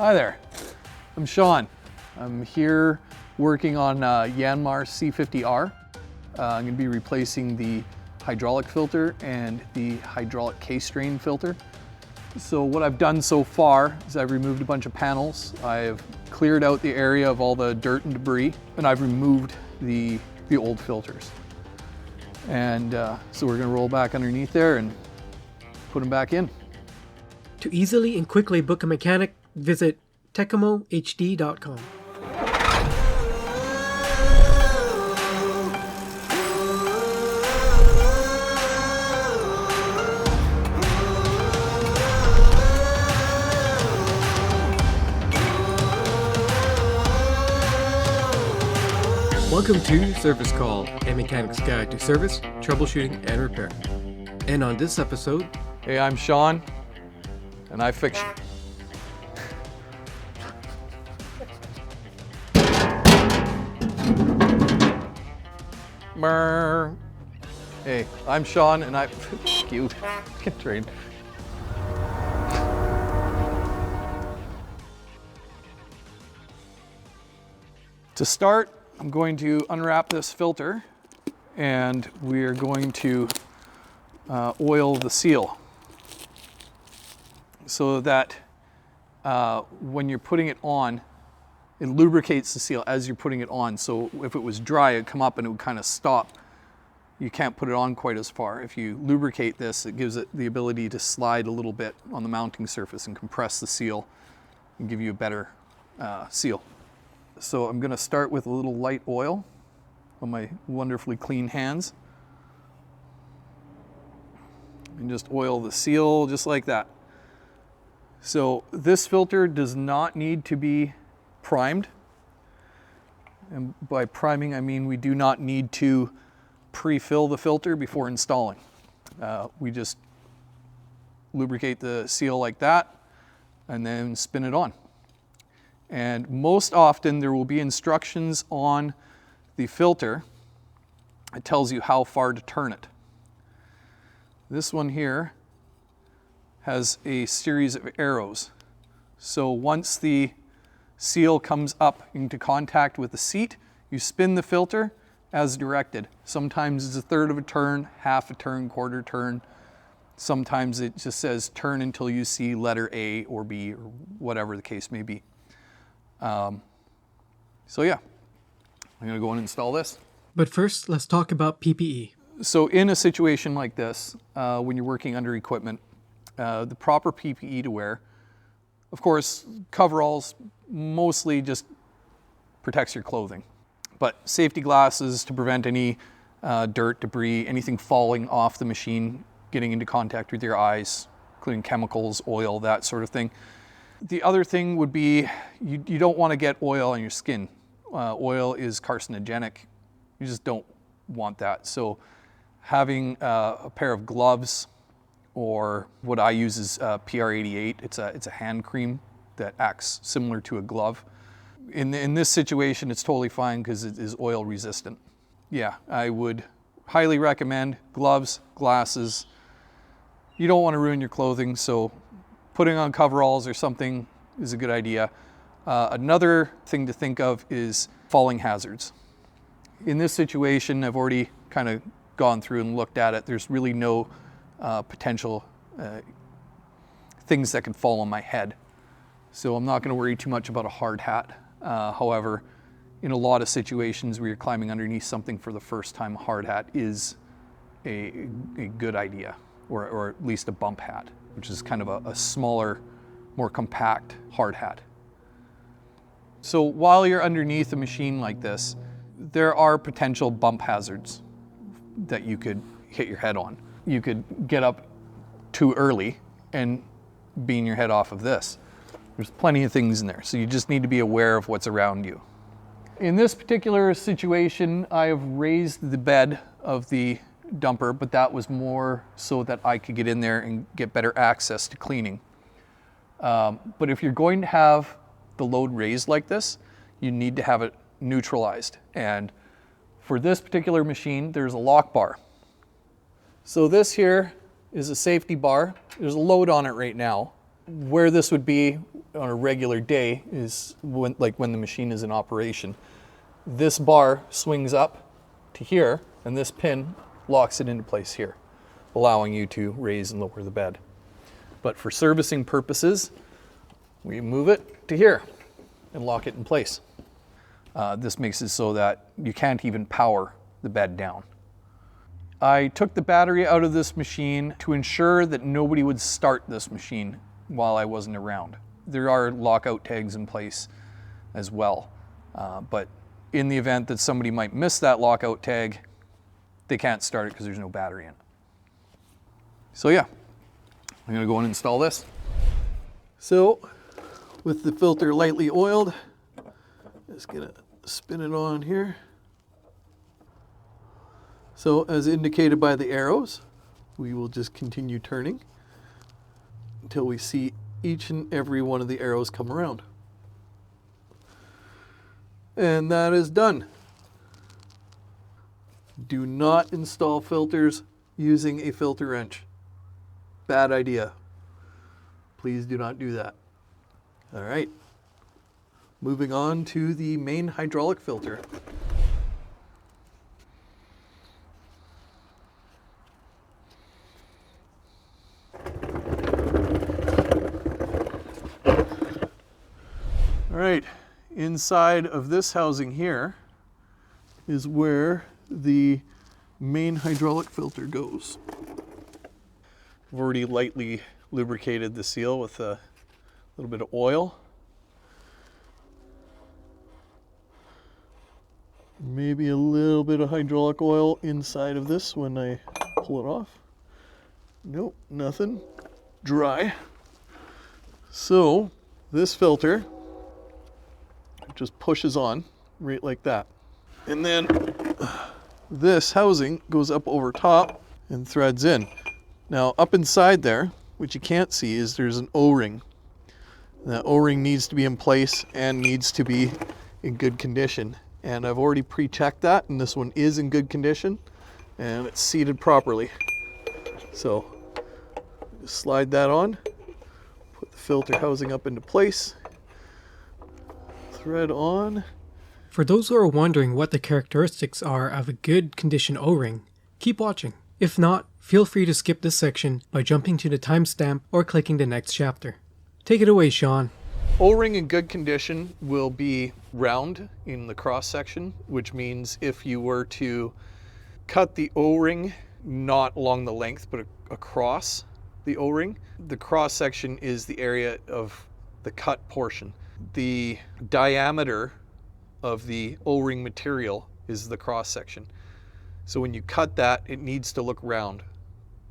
Hi there, I'm Shawn. I'm here working on Yanmar C50R. I'm going to be replacing the hydraulic filter and the hydraulic case drain filter. So what I've done so far is I've removed a bunch of panels. I've cleared out the area of all the dirt and debris, and I've removed the old filters. And so we're going to roll back underneath there and put them back in. To easily and quickly book a mechanic, visit tecamohd.com. Welcome to Service Call, a mechanic's guide to service, troubleshooting, and repair. And on this episode... Hey, I'm Shawn, and I fix you. Hey, I'm Shawn, and I... Cute. Get trained. To start, I'm going to unwrap this filter, and we're going to oil the seal so that when you're putting it on, it lubricates the seal as you're putting it on. So if it was dry, it'd come up and it would kind of stop. You can't put it on quite as far. If you lubricate this, it gives it the ability to slide a little bit on the mounting surface and compress the seal and give you a better seal. So I'm going to start with a little light oil on my wonderfully clean hands. And just oil the seal just like that. So this filter does not need to be primed. And by priming, I mean we do not need to pre-fill the filter before installing. We just lubricate the seal like that and then spin it on. And most often there will be instructions on the filter. It tells you how far to turn it. This one here has a series of arrows. So once the seal comes up into contact with the seat, you spin the filter as directed. Sometimes it's a third of a turn, half a turn, quarter turn. Sometimes it just says turn until you see letter A or B or whatever the case may be. So yeah, I'm going to go and install this. But first, let's talk about PPE. So in a situation like this, when you're working under equipment, the proper PPE to wear, of course, coveralls mostly just protects your clothing. But safety glasses to prevent any dirt, debris, anything falling off the machine, getting into contact with your eyes, including chemicals, oil, that sort of thing. The other thing would be you don't want to get oil on your skin. Oil is carcinogenic. You just don't want that. So having a pair of gloves, or what I use is PR88. It's a hand cream that acts similar to a glove. In this situation, it's totally fine because it is oil resistant. Yeah, I would highly recommend gloves, glasses. You don't want to ruin your clothing, so putting on coveralls or something is a good idea. Another thing to think of is falling hazards. In this situation, I've already kind of gone through and looked at it. There's really no potential things that can fall on my head. So I'm not going to worry too much about a hard hat. However, in a lot of situations where you're climbing underneath something for the first time, a hard hat is a good idea, or at least a bump hat, which is kind of a smaller, more compact hard hat. So while you're underneath a machine like this, there are potential bump hazards that you could hit your head on. You could get up too early and beam your head off of this. There's plenty of things in there, so you just need to be aware of what's around you. In this particular situation, I have raised the bed of the dumper, but that was more so that I could get in there and get better access to cleaning. But if you're going to have the load raised like this, you need to have it neutralized. And for this particular machine, there's a lock bar. So this here is a safety bar. There's a load on it right now. Where this would be on a regular day is when the machine is in operation. This bar swings up to here, and this pin locks it into place here, allowing you to raise and lower the bed. But for servicing purposes, we move it to here and lock it in place. This makes it so that you can't even power the bed down. I took the battery out of this machine to ensure that nobody would start this machine while I wasn't around. There are lockout tags in place as well, but in the event that somebody might miss that lockout tag, they can't start it because there's no battery in it. So yeah, I'm gonna go and install this. So with the filter lightly oiled, just gonna spin it on here. So as indicated by the arrows, we will just continue turning until we see each and every one of the arrows come around. And that is done. Do not install filters using a filter wrench. Bad idea. Please do not do that. All right. Moving on to the main hydraulic filter. All right, inside of this housing here is where the main hydraulic filter goes. I've already lightly lubricated the seal with a little bit of oil. Maybe a little bit of hydraulic oil inside of this when I pull it off. Nope, nothing. Dry. So this filter just pushes on right like that. And then this housing goes up over top and threads in. Now up inside there, what you can't see is there's an O-ring. That O-ring needs to be in place and needs to be in good condition. And I've already pre-checked that, and this one is in good condition and it's seated properly. So just slide that on, put the filter housing up into place, thread on. For those who are wondering what the characteristics are of a good condition O-ring, keep watching. If not, feel free to skip this section by jumping to the timestamp or clicking the next chapter. Take it away, Shawn. O-ring in good condition will be round in the cross section, which means if you were to cut the O-ring not along the length but across the O-ring, the cross section is the area of the cut portion. The diameter of the O-ring material is the cross section. So when you cut that, it needs to look round.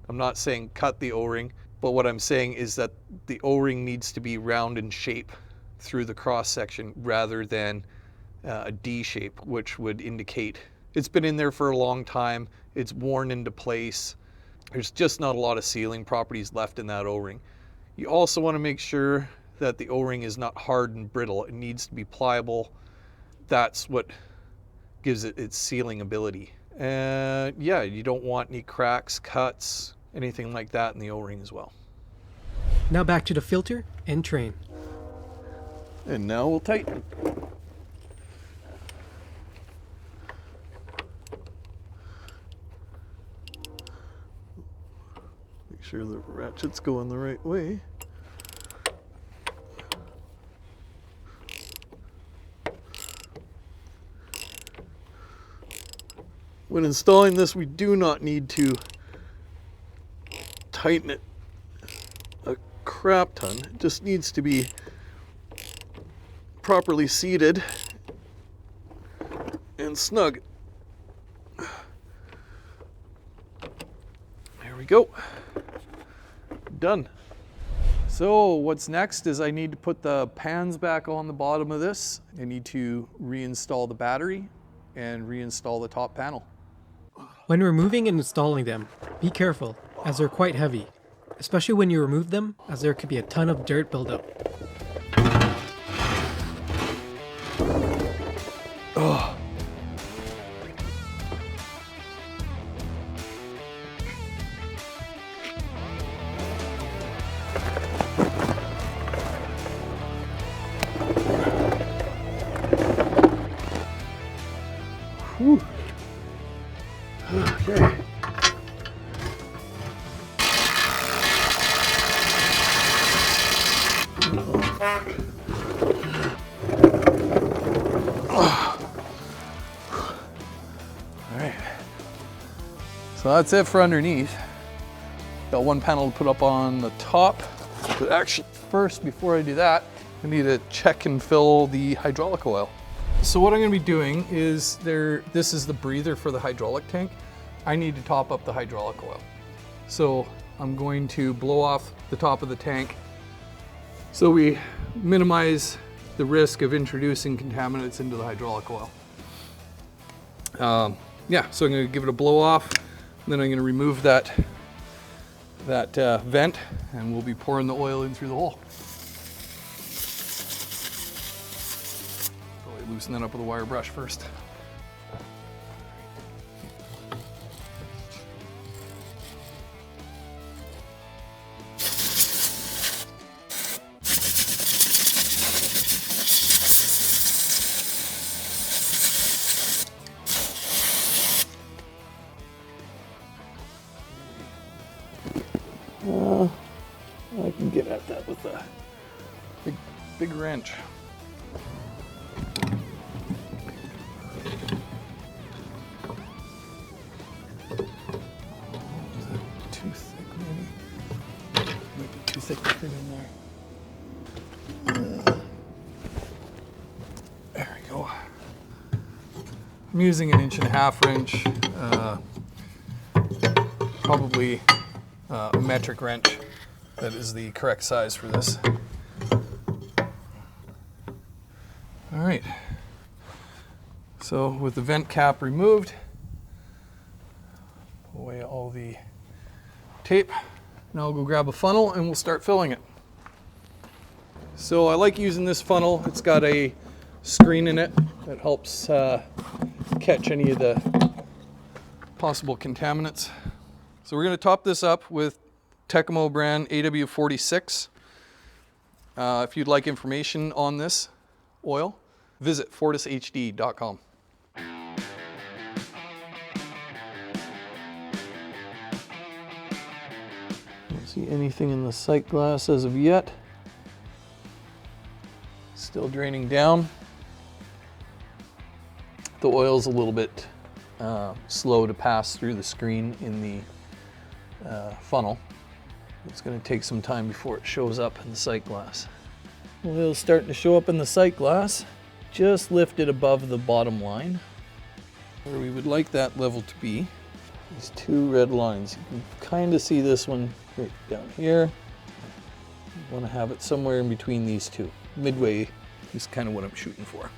I'm not saying cut the O-ring, but what I'm saying is that the O-ring needs to be round in shape through the cross section rather than a D shape, which would indicate it's been in there for a long time, it's worn into place. There's just not a lot of sealing properties left in that O-ring. You also want to make sure that the O-ring is not hard and brittle. It needs to be pliable. That's what gives it its sealing ability. And yeah, you don't want any cracks, cuts, anything like that in the O-ring as well. Now back to the filter and train. And now we'll tighten. Make sure the ratchet's going the right way. When installing this, we do not need to tighten it a crap ton. It just needs to be properly seated and snug. There we go. Done. So what's next is I need to put the pans back on the bottom of this. I need to reinstall the battery and reinstall the top panel. When removing and installing them, be careful, as they're quite heavy, especially when you remove them, as there could be a ton of dirt buildup. Oh. Whew. Okay. Alright. So that's it for underneath. Got one panel to put up on the top. But actually, first, before I do that, I need to check and fill the hydraulic oil. So what I'm going to be doing is this is the breather for the hydraulic tank. I need to top up the hydraulic oil. So I'm going to blow off the top of the tank so we minimize the risk of introducing contaminants into the hydraulic oil. Yeah, so I'm going to give it a blow off, and then I'm going to remove that vent, and we'll be pouring the oil in through the hole. Probably loosen that up with a wire brush first. I can get at that with a big wrench. Is that too thick maybe? Might be too thick to fit in there. There we go. I'm using an 1.5 wrench, probably a metric wrench. That is the correct size for this. All right. So with the vent cap removed, pull away all the tape. Now I'll go grab a funnel and we'll start filling it. So I like using this funnel. It's got a screen in it that helps catch any of the possible contaminants. So we're going to top this up with Tecmo brand AW46. If you'd like information on this oil, visit fortishd.com. Don't see anything in the sight glass as of yet. Still draining down. The oil's a little bit slow to pass through the screen in the funnel. It's going to take some time before it shows up in the sight glass. Oil's starting to show up in the sight glass. Just lift it above the bottom line, where we would like that level to be. These two red lines. You can kind of see this one right down here. You want to have it somewhere in between these two. Midway is kind of what I'm shooting for.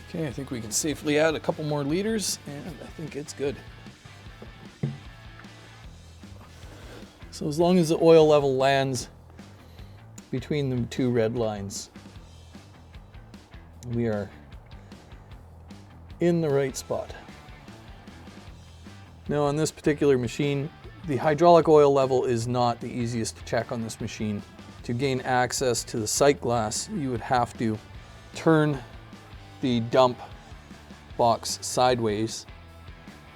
Okay, I think we can safely add a couple more liters, and I think it's good. So as long as the oil level lands between the two red lines, we are in the right spot. Now on this particular machine, the hydraulic oil level is not the easiest to check on this machine. To gain access to the sight glass, you would have to turn the dump box sideways,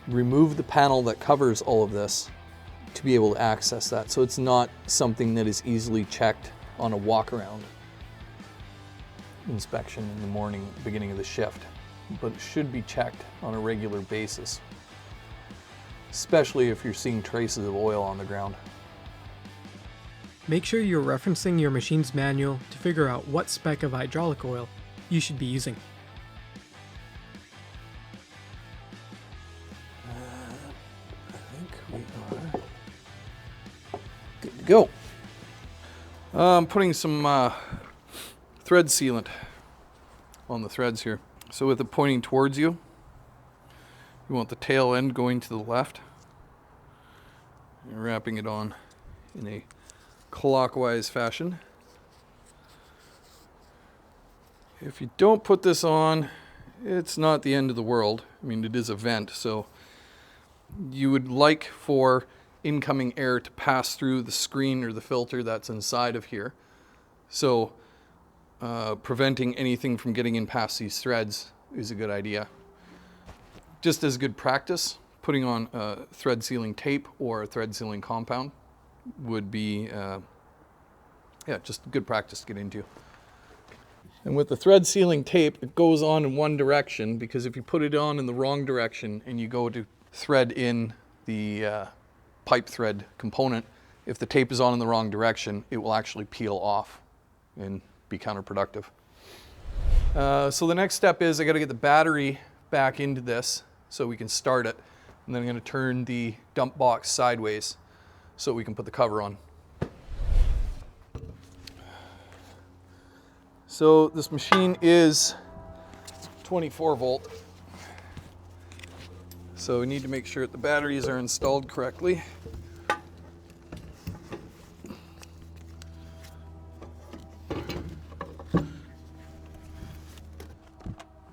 remove the panel that covers all of this to be able to access that. So it's not something that is easily checked on a walk-around inspection in the morning, beginning of the shift, but it should be checked on a regular basis, especially if you're seeing traces of oil on the ground. Make sure you're referencing your machine's manual to figure out what spec of hydraulic oil you should be using. Good to go. I'm putting some thread sealant on the threads here. So with it pointing towards you, you want the tail end going to the left. You're wrapping it on in a clockwise fashion. If you don't put this on, it's not the end of the world. I mean, it is a vent, so you would like for incoming air to pass through the screen or the filter that's inside of here. So preventing anything from getting in past these threads is a good idea. just as good practice, putting on thread sealing tape or thread sealing compound would be, yeah, just good practice to get into. And with the thread sealing tape, it goes on in one direction, because if you put it on in the wrong direction and you go to thread in the pipe thread component, if the tape is on in the wrong direction, it will actually peel off and be counterproductive. So the next step is I got to get the battery back into this so we can start it. And then I'm going to turn the dump box sideways so we can put the cover on. So this machine is 24 volt. So we need to make sure that the batteries are installed correctly.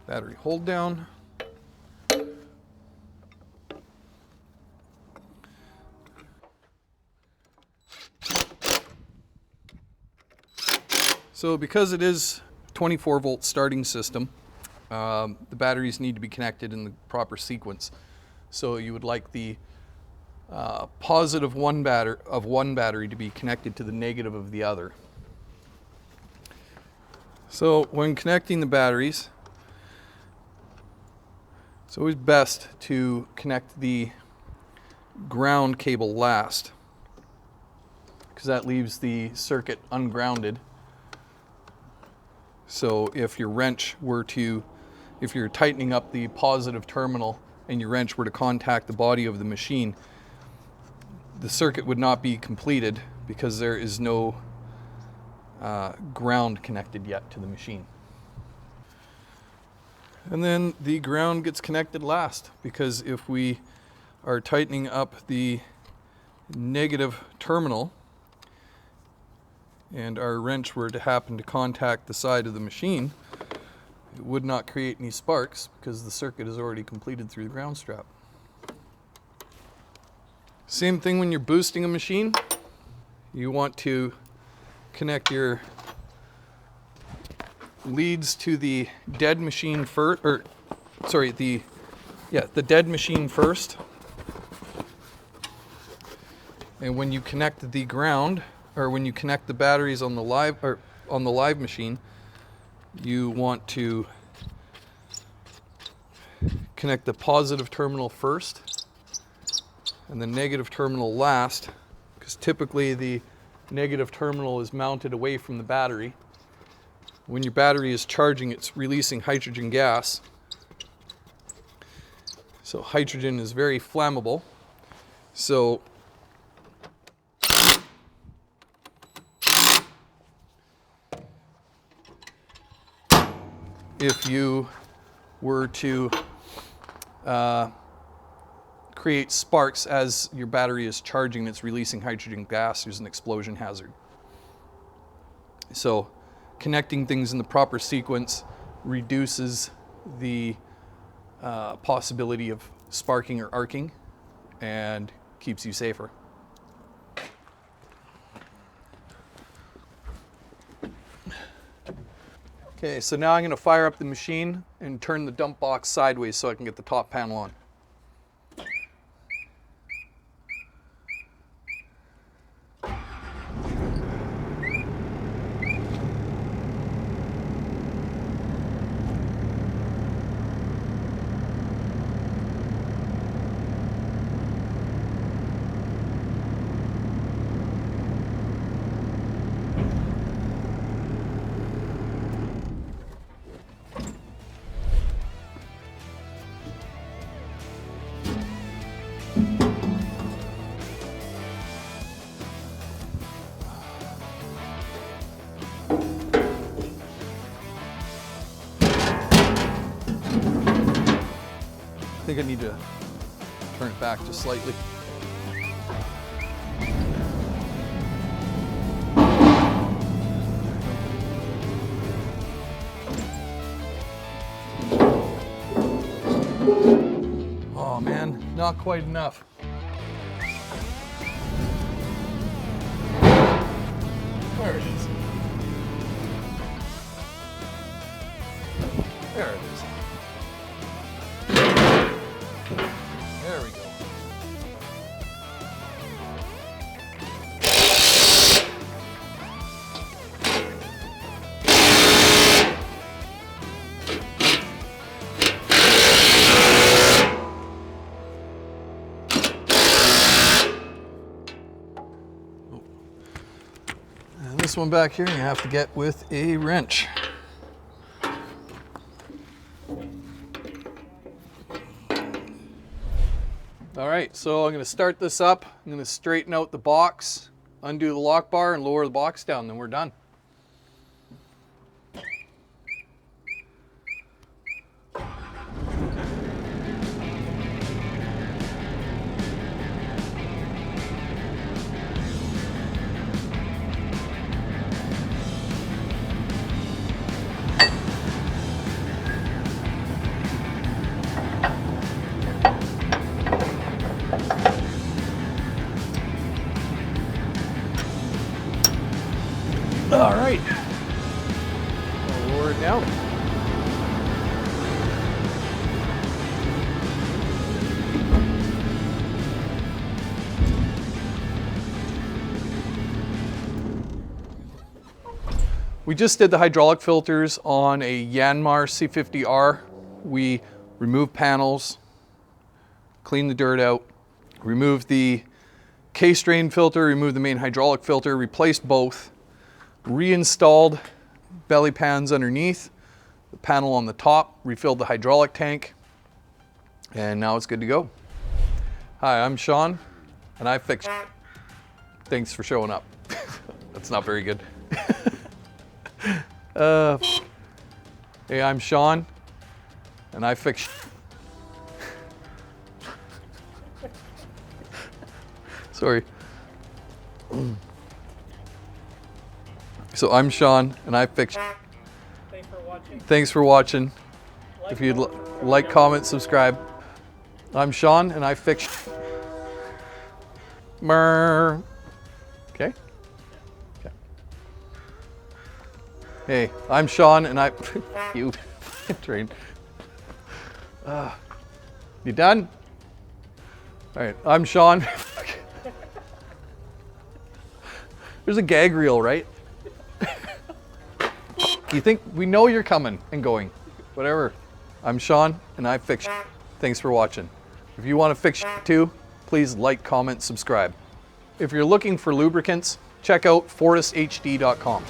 Battery hold down. So because it is 24 volt starting system, the batteries need to be connected in the proper sequence. So you would like the positive of one battery to be connected to the negative of the other. So when connecting the batteries, it's always best to connect the ground cable last, because that leaves the circuit ungrounded. So if your wrench were to, if you're tightening up the positive terminal and your wrench were to contact the body of the machine, the circuit would not be completed because there is no ground connected yet to the machine. And then the ground gets connected last, because if we are tightening up the negative terminal and our wrench were to happen to contact the side of the machine, it would not create any sparks because the circuit is already completed through the ground strap. Same thing when you're boosting a machine. You want to connect your leads to the dead machine first, or sorry, the dead machine first. And when you connect the ground, or when you connect the batteries on the live machine, you want to connect the positive terminal first and the negative terminal last, because typically the negative terminal is mounted away from the battery. When your battery is charging, it's releasing hydrogen gas. So hydrogen is very flammable. So if you were to create sparks as your battery is charging and it's releasing hydrogen gas, there's an explosion hazard. So connecting things in the proper sequence reduces the possibility of sparking or arcing and keeps you safer. Okay, so now I'm going to fire up the machine and turn the dump box sideways so I can get the top panel on. I think I need to turn it back just slightly. Oh man, not quite enough. There it is. There it is. And this one back here, you have to get with a wrench. All right, so I'm going to start this up. I'm going to straighten out the box, undo the lock bar, and lower the box down, then we're done. All right, I'll lower it down. We just did the hydraulic filters on a Yanmar C50R. We removed panels, cleaned the dirt out, removed the K-strain filter, removed the main hydraulic filter, replaced both, reinstalled belly pans underneath, the panel on the top, refilled the hydraulic tank, and now it's good to go. Hi, I'm Shawn, and I fixed. Thanks for showing up. That's not very good. Hey, I'm Shawn, and I fix. Sorry. So I'm Shawn, and I fix. Thanks for watching. Thanks for watching. If you'd like, comment, subscribe. I'm Shawn, and I fix. Okay. Hey, I'm Shawn, and I. You train. You done? All right, I'm Shawn. There's a gag reel, right? You think we know you're coming and going. Whatever. I'm Shawn, and I fix. Thanks for watching. If you want to fix too, please like, comment, subscribe. If you're looking for lubricants, check out fortisthd.com.